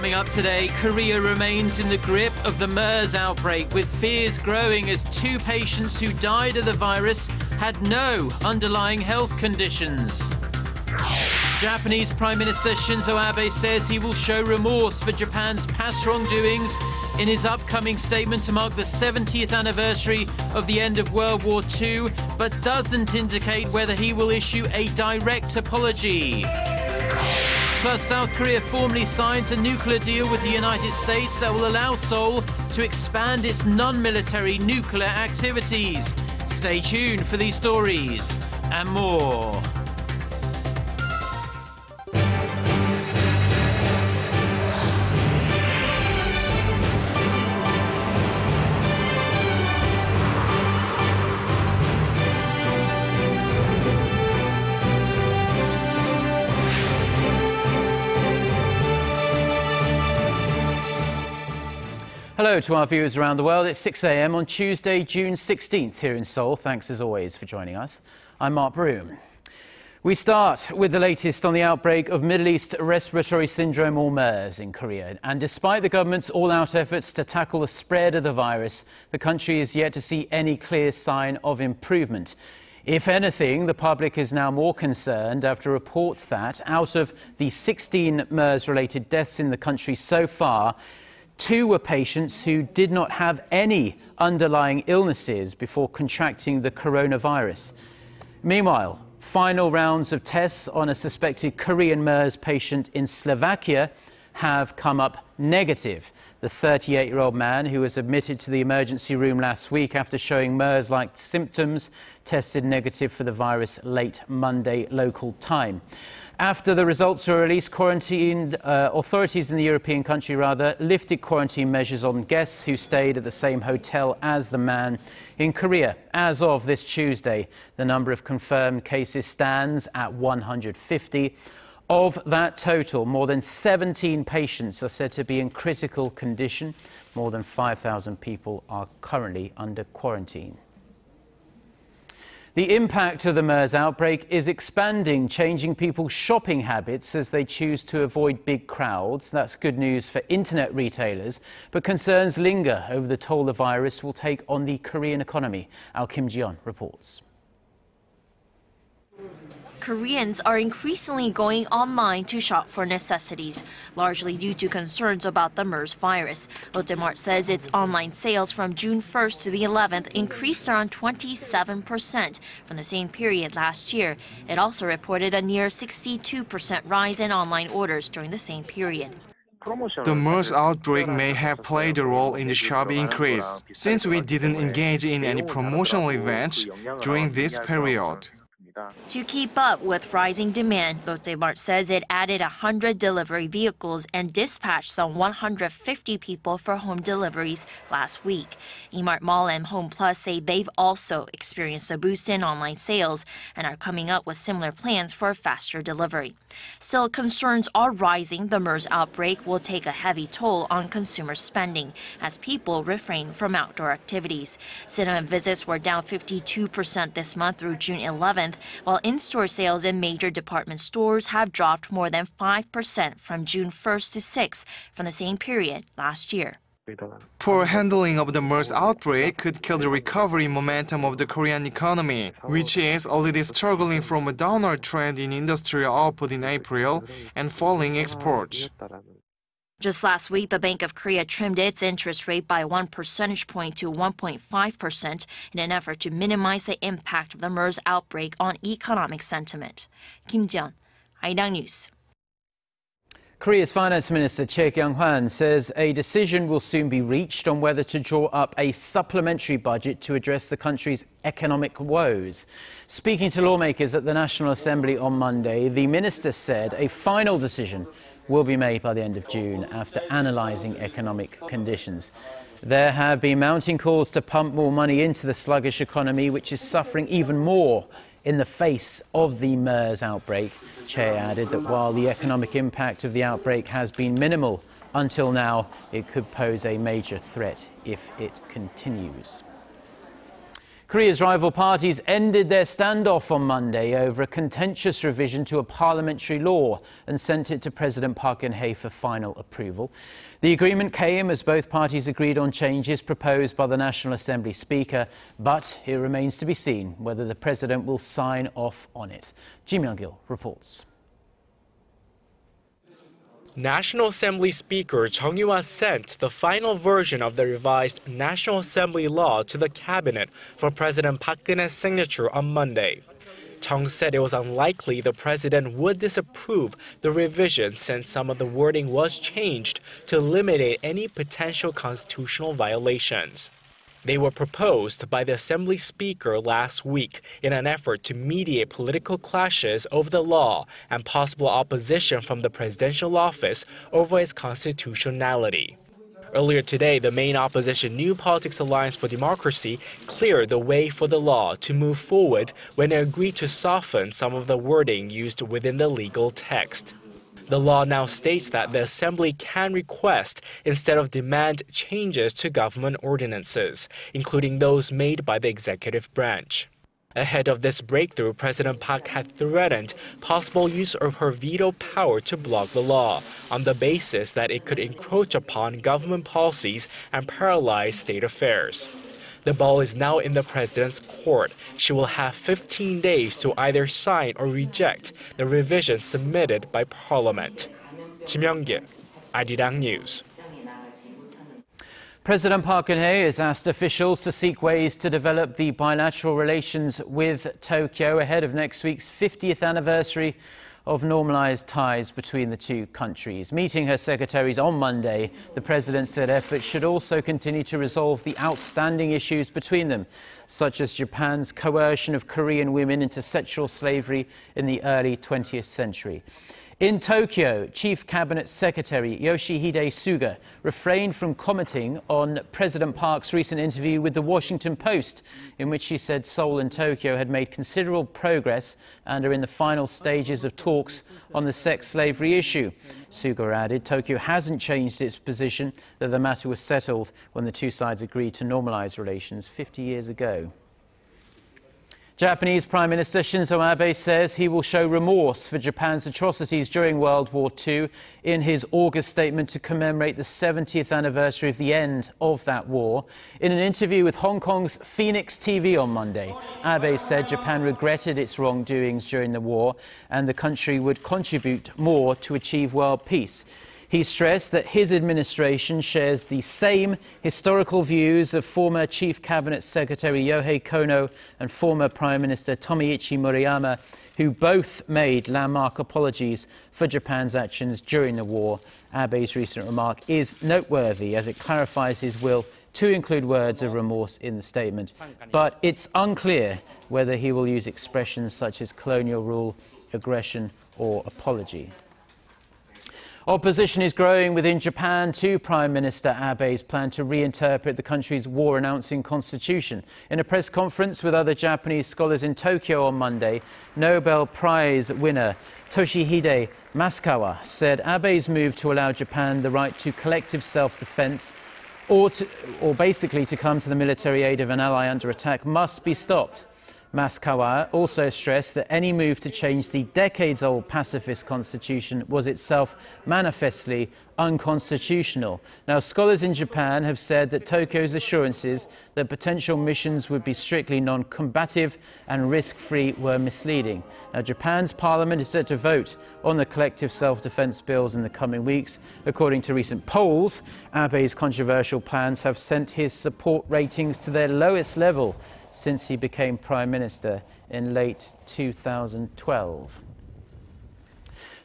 Coming up today, Korea remains in the grip of the MERS outbreak, with fears growing as 2 patients who died of the virus had no underlying health conditions. Japanese Prime Minister Shinzo Abe says he will show remorse for Japan's past wrongdoings in his upcoming statement to mark the 70th anniversary of the end of World War II, but doesn't indicate whether he will issue a direct apology. Plus, South Korea formally signs a nuclear deal with the United States that will allow Seoul to expand its non-military nuclear activities. Stay tuned for these stories and more. Hello to our viewers around the world. It's 6 a.m. on Tuesday, June 16th here in Seoul. Thanks as always for joining us. I'm Mark Broome. We start with the latest on the outbreak of Middle East Respiratory Syndrome, or MERS, in Korea. And despite the government's all-out efforts to tackle the spread of the virus, the country is yet to see any clear sign of improvement. If anything, the public is now more concerned after reports that out of the 16 MERS-related deaths in the country so far, 2 were patients who did not have any underlying illnesses before contracting the coronavirus. Meanwhile, final rounds of tests on a suspected Korean MERS patient in Slovakia have come up negative. The 38-year-old man, who was admitted to the emergency room last week after showing MERS-like symptoms, tested negative for the virus late Monday local time. After the results were released, authorities in the European country lifted quarantine measures on guests who stayed at the same hotel as the man. In Korea, as of this Tuesday, the number of confirmed cases stands at 150. Of that total, more than 17 patients are said to be in critical condition. More than 5,000 people are currently under quarantine. The impact of the MERS outbreak is expanding, changing people's shopping habits as they choose to avoid big crowds. That's good news for internet retailers, but concerns linger over the toll the virus will take on the Korean economy. Our Kim Ji-yeon reports. Koreans are increasingly going online to shop for necessities, largely due to concerns about the MERS virus. Lotte Mart says its online sales from June 1st to the 11th increased around 27% from the same period last year. It also reported a near 62% rise in online orders during the same period. The MERS outbreak may have played a role in the sharp increase, since we didn't engage in any promotional events during this period. To keep up with rising demand, Lotte Mart says it added 100 delivery vehicles and dispatched some 150 people for home deliveries last week. eMart Mall and Home Plus say they've also experienced a boost in online sales and are coming up with similar plans for faster delivery. Still, concerns are rising the MERS outbreak will take a heavy toll on consumer spending as people refrain from outdoor activities. Cinema visits were down 52% this month through June 11th, while in-store sales in major department stores have dropped more than 5% from June 1st to 6th from the same period last year. Poor handling of the MERS outbreak could kill the recovery momentum of the Korean economy, which is already struggling from a downward trend in industrial output in April and falling exports. Just last week, the Bank of Korea trimmed its interest rate by 1 percentage point to 1.5% in an effort to minimize the impact of the MERS outbreak on economic sentiment. Kim Ji-yeon, Arirang News. Korea's Finance Minister Geunhye says a decision will soon be reached on whether to draw up a supplementary budget to address the country's economic woes. Speaking to lawmakers at the National Assembly on Monday, the minister said a final decision will be made by the end of June after analysing economic conditions. There have been mounting calls to pump more money into the sluggish economy, which is suffering even more in the face of the MERS outbreak. Che added that while the economic impact of the outbreak has been minimal until now, it could pose a major threat if it continues. Korea's rival parties ended their standoff on Monday over a contentious revision to a parliamentary law and sent it to President Park Geun-hye for final approval. The agreement came as both parties agreed on changes proposed by the National Assembly Speaker, but it remains to be seen whether the president will sign off on it. Ji Myung-gil reports. National Assembly Speaker Geunhye sent the final version of the revised National Assembly law to the cabinet for President Park Geun-hye's signature on Monday. Chung said it was unlikely the president would disapprove the revision since some of the wording was changed to eliminate any potential constitutional violations. They were proposed by the Assembly Speaker last week in an effort to mediate political clashes over the law and possible opposition from the presidential office over its constitutionality. Earlier today, the main opposition New Politics Alliance for Democracy cleared the way for the law to move forward when it agreed to soften some of the wording used within the legal text. The law now states that the Assembly can request instead of demand changes to government ordinances, including those made by the executive branch. Ahead of this breakthrough, President Park had threatened possible use of her veto power to block the law on the basis that it could encroach upon government policies and paralyze state affairs. The ball is now in the president's court. She will have 15 days to either sign or reject the revision submitted by Parliament. Ji Myung-gil, Arirang News. President Park Geun-hye has asked officials to seek ways to develop the bilateral relations with Tokyo ahead of next week's 50th anniversary of normalized ties between the two countries. Meeting her secretaries on Monday, the president said efforts should also continue to resolve the outstanding issues between them, such as Japan's coercion of Korean women into sexual slavery in the early 20th century. In Tokyo, Chief Cabinet Secretary Yoshihide Suga refrained from commenting on President Park's recent interview with the Washington Post, in which she said Seoul and Tokyo had made considerable progress and are in the final stages of talks on the sex slavery issue. Suga added Tokyo hasn't changed its position that the matter was settled when the two sides agreed to normalize relations 50 years ago. Japanese Prime Minister Shinzo Abe says he will show remorse for Japan's atrocities during World War II in his August statement to commemorate the 70th anniversary of the end of that war. In an interview with Hong Kong's Phoenix TV on Monday, Abe said Japan regretted its wrongdoings during the war and the country would contribute more to achieve world peace. He stressed that his administration shares the same historical views of former Chief Cabinet Secretary Yohei Kono and former Prime Minister Tomoichi Murayama, who both made landmark apologies for Japan's actions during the war. Abe's recent remark is noteworthy as it clarifies his will to include words of remorse in the statement. But it's unclear whether he will use expressions such as colonial rule, aggression or apology. Opposition is growing within Japan to Prime Minister Abe's plan to reinterpret the country's war-announcing constitution. In a press conference with other Japanese scholars in Tokyo on Monday, Nobel Prize winner Toshihide Masukawa said Abe's move to allow Japan the right to collective self-defense or basically to come to the military aid of an ally under attack must be stopped. Masukawa also stressed that any move to change the decades-old pacifist constitution was itself manifestly unconstitutional. Now, scholars in Japan have said that Tokyo's assurances that potential missions would be strictly non-combative and risk-free were misleading. Now, Japan's parliament is set to vote on the collective self-defense bills in the coming weeks. According to recent polls, Abe's controversial plans have sent his support ratings to their lowest level since he became Prime Minister in late 2012.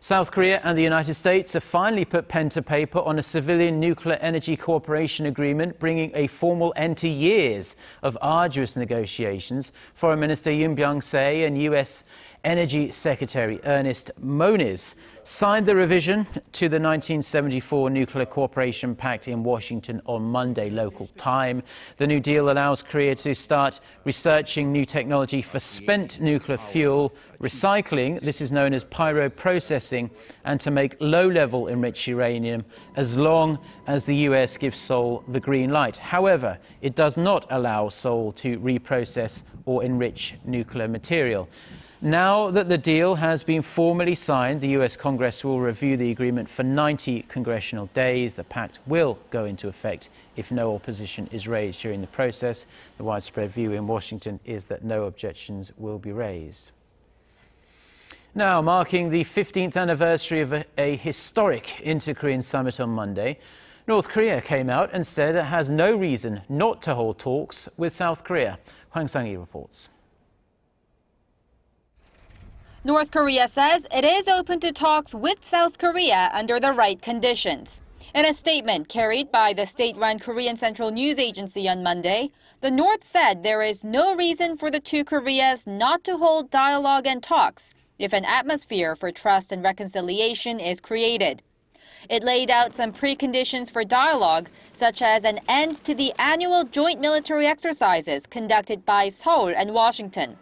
South Korea and the United States have finally put pen to paper on a civilian nuclear energy cooperation agreement, bringing a formal end to years of arduous negotiations. Foreign Minister Yoon Byung-se and U.S. Energy Secretary Ernest Moniz signed the revision to the 1974 Nuclear Cooperation Pact in Washington on Monday local time. The new deal allows Korea to start researching new technology for spent nuclear fuel recycling, this is known as pyroprocessing, and to make low-level enriched uranium as long as the US gives Seoul the green light. However, it does not allow Seoul to reprocess or enrich nuclear material. Now that the deal has been formally signed, the US Congress will review the agreement for 90 congressional days. The pact will go into effect if no opposition is raised during the process. The widespread view in Washington is that no objections will be raised. Now, marking the 15th anniversary of a historic inter-Korean summit on Monday, North Korea came out and said it has no reason not to hold talks with South Korea. Hwang Sang-hee reports. North Korea says it is open to talks with South Korea under the right conditions. In a statement carried by the state-run Korean Central News Agency on Monday, the North said there is no reason for the two Koreas not to hold dialogue and talks if an atmosphere for trust and reconciliation is created. It laid out some preconditions for dialogue, such as an end to the annual joint military exercises conducted by Seoul and Washington.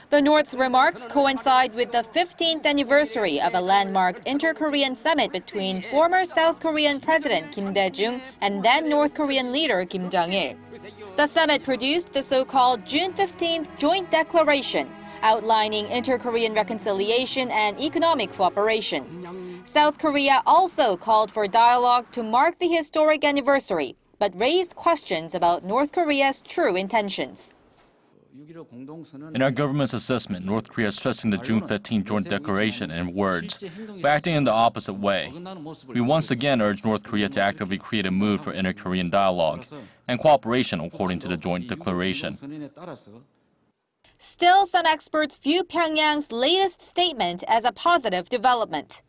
The North's remarks coincide with the 15th anniversary of a landmark inter-Korean summit between former South Korean President Kim Dae-jung and then North Korean leader Kim Jong-il. The summit produced the so-called June 15th Joint Declaration, outlining inter-Korean reconciliation and economic cooperation. South Korea also called for dialogue to mark the historic anniversary, but raised questions about North Korea's true intentions. In our government's assessment, North Korea is stressing the June 15 Joint Declaration in words, but acting in the opposite way. We once again urge North Korea to actively create a mood for inter-Korean dialogue and cooperation according to the Joint Declaration. Still, some experts view Pyongyang's latest statement as a positive development.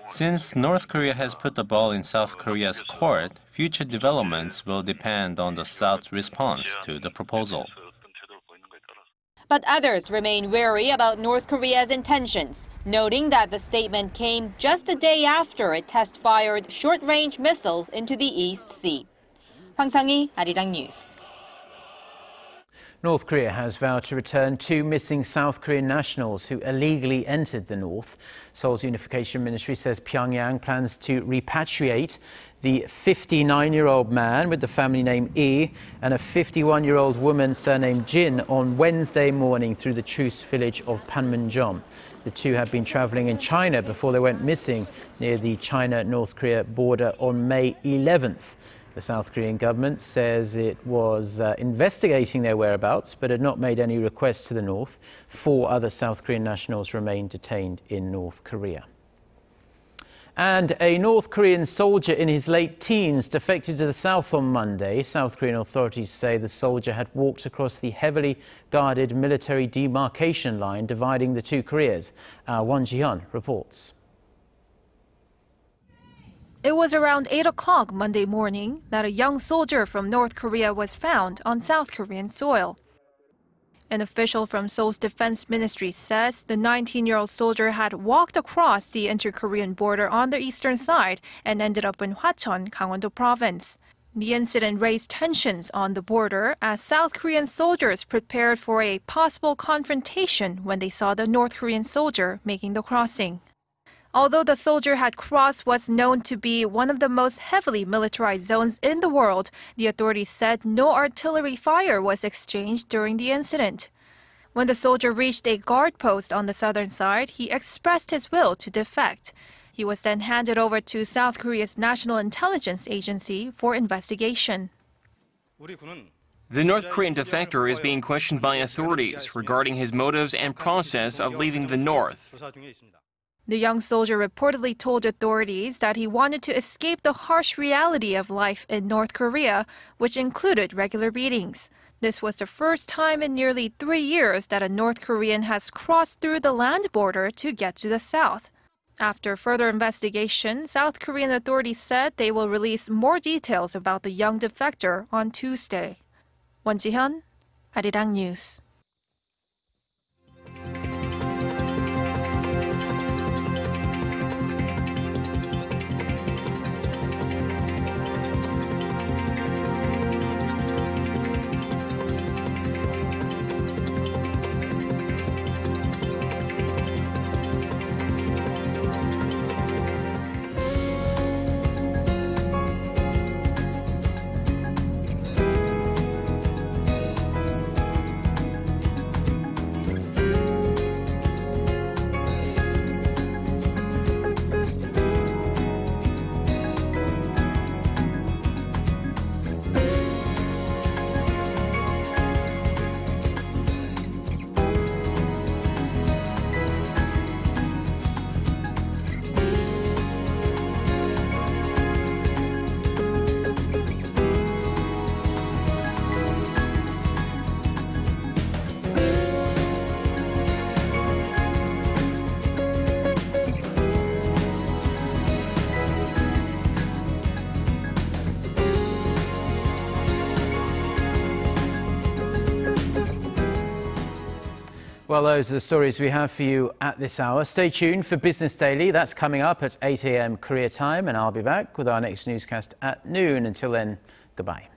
Since North Korea has put the ball in South Korea's court, future developments will depend on the South's response to the proposal. But others remain wary about North Korea's intentions, noting that the statement came just a day after it test-fired short-range missiles into the East Sea. Hwang Sang-hee, Arirang News. North Korea has vowed to return two missing South Korean nationals who illegally entered the north. Seoul's Unification Ministry says Pyongyang plans to repatriate the 59-year-old man with the family name Lee and a 51-year-old woman surnamed Jin on Wednesday morning through the truce village of Panmunjom. The two had been traveling in China before they went missing near the China-North Korea border on May 11th. The South Korean government says it was investigating their whereabouts but had not made any requests to the north. 4 other South Korean nationals remain detained in North Korea. And a North Korean soldier in his late teens defected to the south on Monday. South Korean authorities say the soldier had walked across the heavily guarded military demarcation line dividing the two Koreas. Won Ji-hyun reports. It was around 8 o'clock Monday morning that a young soldier from North Korea was found on South Korean soil. An official from Seoul's Defense Ministry says the 19-year-old soldier had walked across the inter-Korean border on the eastern side and ended up in Hwacheon, Gangwon-do province. The incident raised tensions on the border as South Korean soldiers prepared for a possible confrontation when they saw the North Korean soldier making the crossing. Although the soldier had crossed what's known to be one of the most heavily militarized zones in the world, the authorities said no artillery fire was exchanged during the incident. When the soldier reached a guard post on the southern side, he expressed his will to defect. He was then handed over to South Korea's National Intelligence Agency for investigation. The North Korean defector is being questioned by authorities regarding his motives and process of leaving the north. The young soldier reportedly told authorities that he wanted to escape the harsh reality of life in North Korea, which included regular beatings. This was the first time in nearly 3 years that a North Korean has crossed through the land border to get to the south. After further investigation, South Korean authorities said they will release more details about the young defector on Tuesday. Won Ji-hyun, Arirang News. Well, those are the stories we have for you at this hour. Stay tuned for Business Daily. That's coming up at 8 a.m. Korea time, and I'll be back with our next newscast at noon. Until then, goodbye.